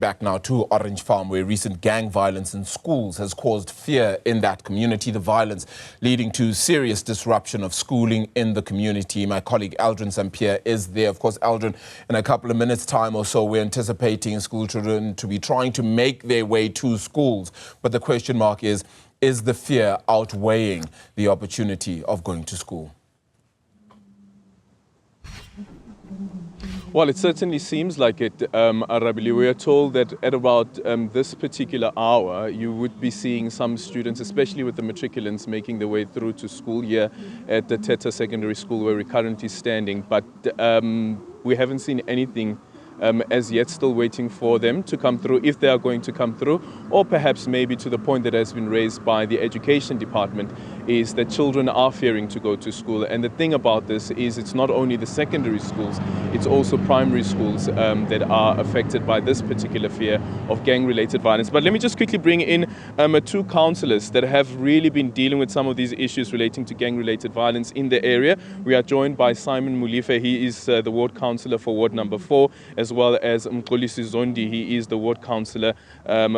Back now to Orange Farm, where recent gang violence in schools has caused fear in that community. The violence leading to serious disruption of schooling in the community. My colleague Aldrin St-Pierre is there. Of course, Aldrin, in a couple of minutes' time or so, we're anticipating school children to be trying to make their way to schools. But the question mark is the fear outweighing the opportunity of going to school? Well, it certainly seems like it, Arabili. We are told that at about this particular hour, you would be seeing some students, especially with the matriculants, making their way through to school here at the Teta Secondary School, where we're currently standing. But we haven't seen anything as yet, still waiting for them to come through, if they are going to come through, or perhaps maybe to the point that has been raised by the education department, is that children are fearing to go to school. And the thing about this is it's not only the secondary schools, it's also primary schools that are affected by this particular fear of gang-related violence. But let me just quickly bring in two councillors that have really been dealing with some of these issues relating to gang-related violence in the area. We are joined by Simon Mulife. He is the ward councillor for ward number 4, as well as Mxolisi Zondi. He is the ward councillor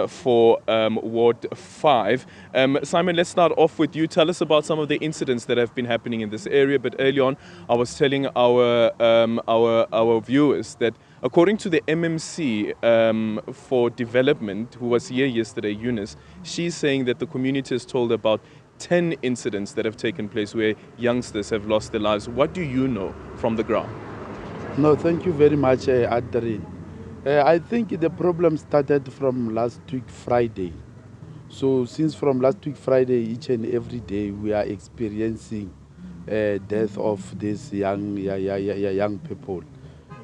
for ward 5. Simon, let's start off with you. Tell us about some of the incidents that have been happening in this area. But early on, I was telling our viewers that according to the MMC for development, who was here yesterday, Eunice, she's saying that the community has told about 10 incidents that have taken place where youngsters have lost their lives. What do you know from the ground? No, thank you very much, Adrian. I think the problem started from last week Friday. So since from last week Friday, each and every day we are experiencing death of these young people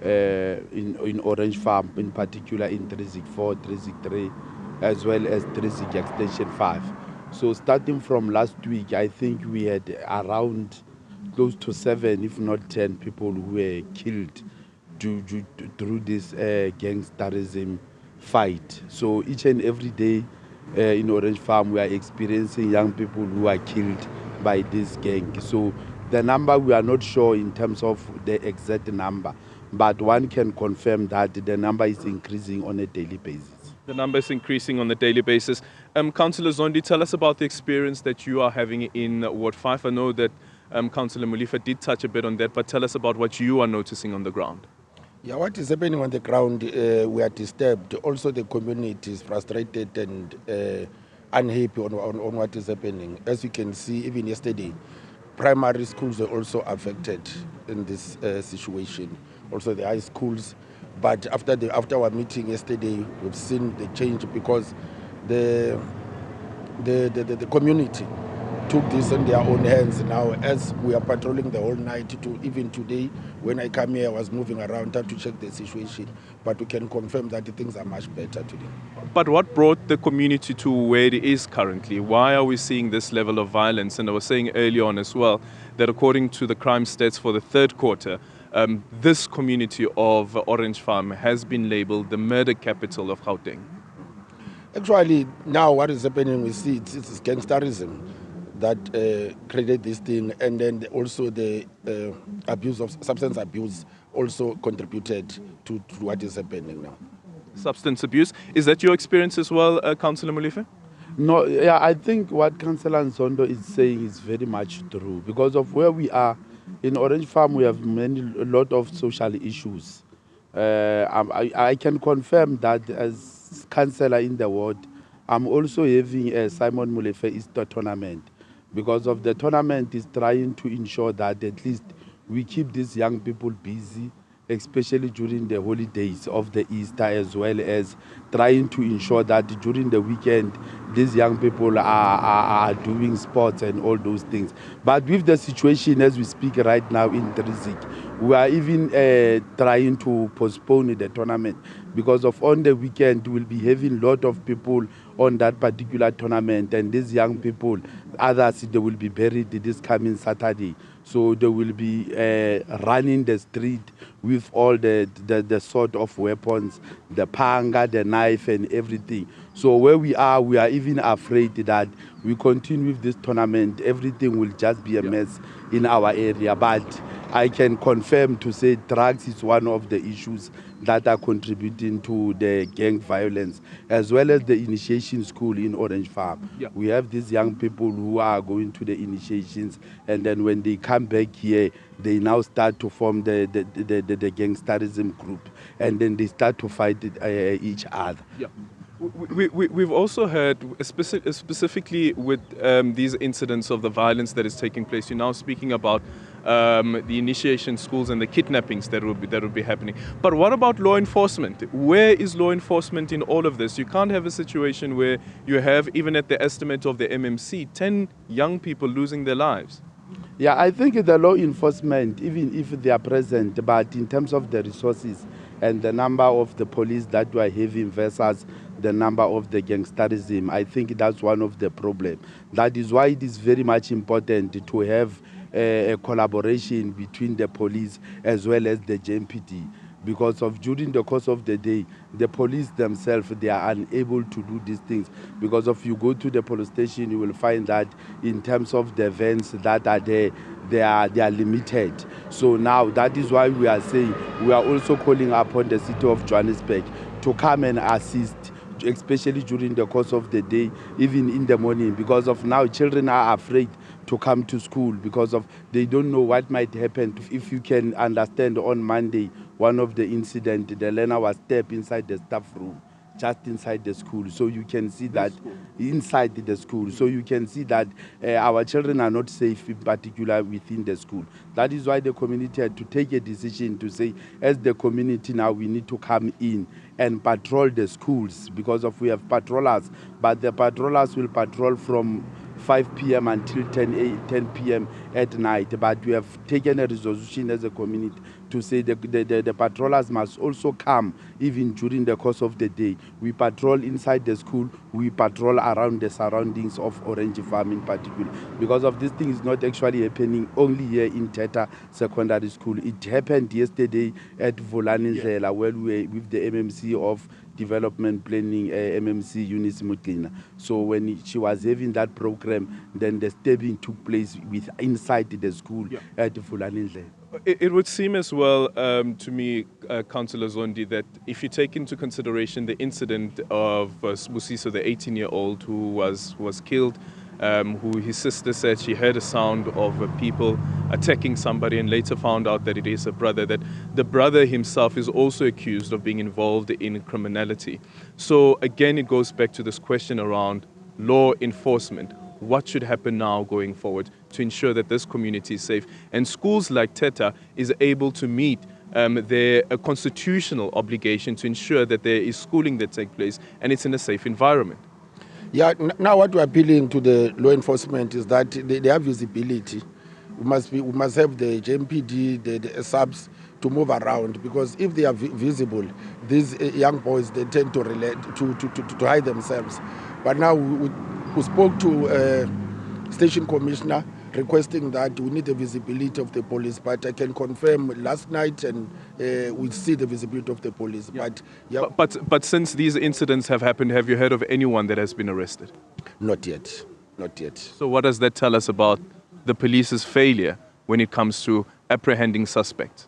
in Orange Farm, in particular in 364, 363, as well as 36 Extension 5. So starting from last week, I think we had around close to 7, if not 10 people who were killed through this gangsterism fight. So each and every day in Orange Farm, we are experiencing young people who are killed by this gang. So the number, we are not sure in terms of the exact number, but one can confirm that the number is increasing on a daily basis. The number is increasing on a daily basis. Councillor Zondi, tell us about the experience that you are having in Ward 5. I know that Councillor Mulifa did touch a bit on that, but tell us about what you are noticing on the ground. Yeah, what is happening on the ground, we are disturbed. Also, the community is frustrated and unhappy on what is happening. As you can see, even yesterday, primary schools are also affected in this situation. Also, the high schools. But after our meeting yesterday, we've seen the change because the community took this in their own hands now. As we are patrolling the whole night, to even today, when I come here, I was moving around to check the situation. But we can confirm that things are much better today. But what brought the community to where it is currently? Why are we seeing this level of violence? And I was saying earlier on as well that according to the crime stats for the third quarter, this community of Orange Farm has been labelled the murder capital of Gauteng. Actually, now what is happening, we see it's gangsterism that created this thing, and then also the abuse of substance abuse also contributed to what is happening now. Substance abuse, is that your experience as well, Councillor Mulife? No, yeah, I think what Councillor Nzondo is saying is very much true. Because of where we are, in Orange Farm, we have a lot of social issues. I can confirm that as councillor in the ward, I'm also having a Simon Mulife Easter tournament. Because of the tournament is trying to ensure that at least we keep these young people busy, especially during the holidays of the Easter, as well as trying to ensure that during the weekend, these young people are doing sports and all those things. But with the situation as we speak right now in Trizik, we are even trying to postpone the tournament because of on the weekend we'll be having a lot of people on that particular tournament, and these young people, others, they will be buried this coming Saturday. So they will be running the street with all the sort of weapons, the panga, the knife and everything. So where we are even afraid that we continue with this tournament, everything will just be a mess in our area. But I can confirm to say drugs is one of the issues that are contributing to the gang violence, as well as the initiation school in Orange Farm. Yeah. We have these young people who are going to the initiations, and then when they come back here, they now start to form the gangsterism group, and then they start to fight each other. Yeah. We've also heard, specifically with these incidents of the violence that is taking place, you're now speaking about the initiation schools and the kidnappings that will be happening. But what about law enforcement? Where is law enforcement in all of this? You can't have a situation where you have, even at the estimate of the MMC, 10 young people losing their lives. Yeah, I think the law enforcement, even if they are present, but in terms of the resources and the number of the police that we are having versus the number of the gangsterism, I think that's one of the problems. That is why it is very much important to have a collaboration between the police as well as the JMPD. Because of during the course of the day, the police themselves, they are unable to do these things. Because if you go to the police station, you will find that in terms of the vans that are there, they are limited. So now that is why we are saying we are also calling upon the city of Johannesburg to come and assist, especially during the course of the day, even in the morning, because of now children are afraid to come to school because of they don't know what might happen. If you can understand, on Monday, one of the incidents, the learner was stabbed inside the staff room, just inside the school. So you can see that inside the school. So you can see that our children are not safe, in particular within the school. That is why the community had to take a decision to say, as the community now, we need to come in and patrol the schools, because of we have patrollers, but the patrollers will patrol from 5 p.m. until 10 p.m. at night. But we have taken a resolution as a community to say the patrollers must also come even during the course of the day. We patrol inside the school, we patrol around the surroundings of Orange Farm in particular. Because of this thing is not actually happening only here in Teta Secondary School. It happened yesterday at Volanindlela, where we were with the MMC of Development Planning, MMC Eunice Mutlina. So when she was having that program, then the stabbing took place inside the school at Volanindlela. It would seem as well to me, Councillor Zondi, that if you take into consideration the incident of Busiso, the 18-year-old who was killed, who his sister said she heard a sound of people attacking somebody and later found out that it is a brother, that the brother himself is also accused of being involved in criminality. So again, it goes back to this question around law enforcement. What should happen now going forward to ensure that this community is safe and schools like Teta is able to meet their constitutional obligation to ensure that there is schooling that takes place and it's in a safe environment? Yeah, now what we're appealing to the law enforcement is that they have visibility. We must have the JMPD, the subs to move around, because if they are visible, these young boys, they tend to hide themselves. But now we spoke to station commissioner requesting that we need the visibility of the police, but I can confirm last night and we see the visibility of the police. Yeah. But since these incidents have happened, have you heard of anyone that has been arrested? Not yet. So what does that tell us about the police's failure when it comes to apprehending suspects?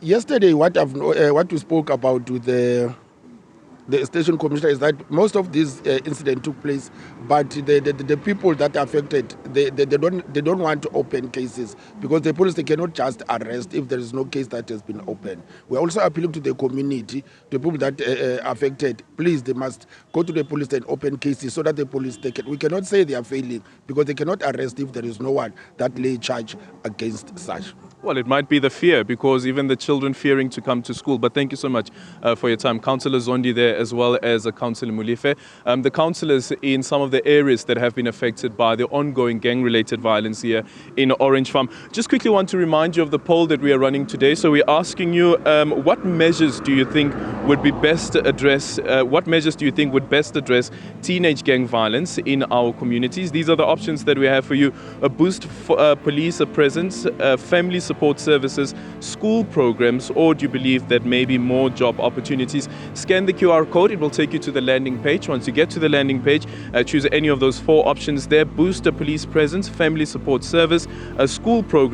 Yesterday, what we spoke about with the station commissioner is that most of these incidents took place, but the people that are affected, they don't want to open cases, because the police, they cannot just arrest if there is no case that has been opened. We're also appealing to the community, the people that are affected, please, they must go to the police and open cases so that the police we cannot say they are failing, because they cannot arrest if there is no one that lay charge against such. Well, it might be the fear, because even the children fearing to come to school. But thank you so much for your time. Councillor Zondi there, as well as Councillor Mulife. The councillors in some of the areas that have been affected by the ongoing gang-related violence here in Orange Farm. Just quickly want to remind you of the poll that we are running today. So we're asking you, what measures do you think would be best address, what measures do you think would best address teenage gang violence in our communities? These are the options that we have for you. A boost for police presence, family support services, school programs, or do you believe that maybe more job opportunities? Scan the QR code, it will take you to the landing page. Once you get to the landing page, choose any of those 4 options there. Boost a police presence, family support service, a school program.